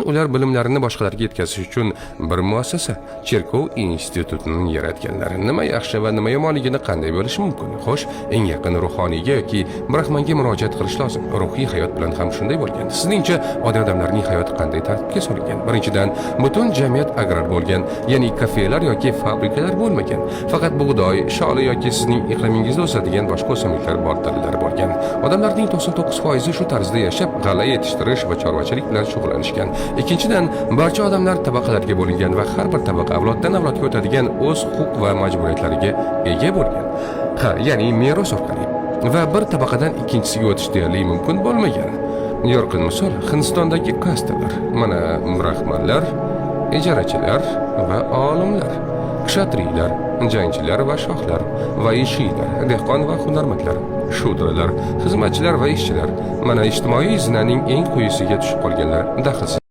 Ular bilimlarini boshqalarga yetkazish uchun bir muassasa, cherkov institutini yaratganlar. Nima yaxshi va nima yomonligini qanday bo'lishi mumkin? Xo'sh, eng yaqin ruhoniyga yoki brahmanga murojaat qilish lozim. Ruhiy hayot bilan ham shunday bo'lgan. Sizningcha, oddiy odamlarning hayoti qanday tartibga solingan? Birinchidan, butun jamiyat agrar bo'lgan, ya'ni kafelar yoki fabrikalar bo'lmagan. Faqat bug'doy, sholi yoki sizning iqlimingizda o'sadigan boshqa o'simliklar bor dallar bo'lgan. Odamlarning 99% shu tarzda yashab, g'alla yetishtirish va chorvachilik bilan shug'ullanishgan. Ikkinchidan, barcha odamlar tabaqalarga bo'lingan va har bir tabaqa avloddan avlodga o'tadigan o'z huquq va majburiyatlariga ega bo'lgan. Ya'ni meros orqali. Va bir tabaqadan ikkinchisiga o'tish deyarli mumkin bo'lmagan. Yorqin misol Hindistondagi kastalar. Mana brahmanlar, ijarachilar va olimlar, kshatriylar, jangchilar va shohlar, vaishiylar, dehqon va hunarmandlar, shudralar, xizmatchilar va ishchilar. Mana ijtimoiy zinaning eng quyisiga tushib qolganlar daxlsiz.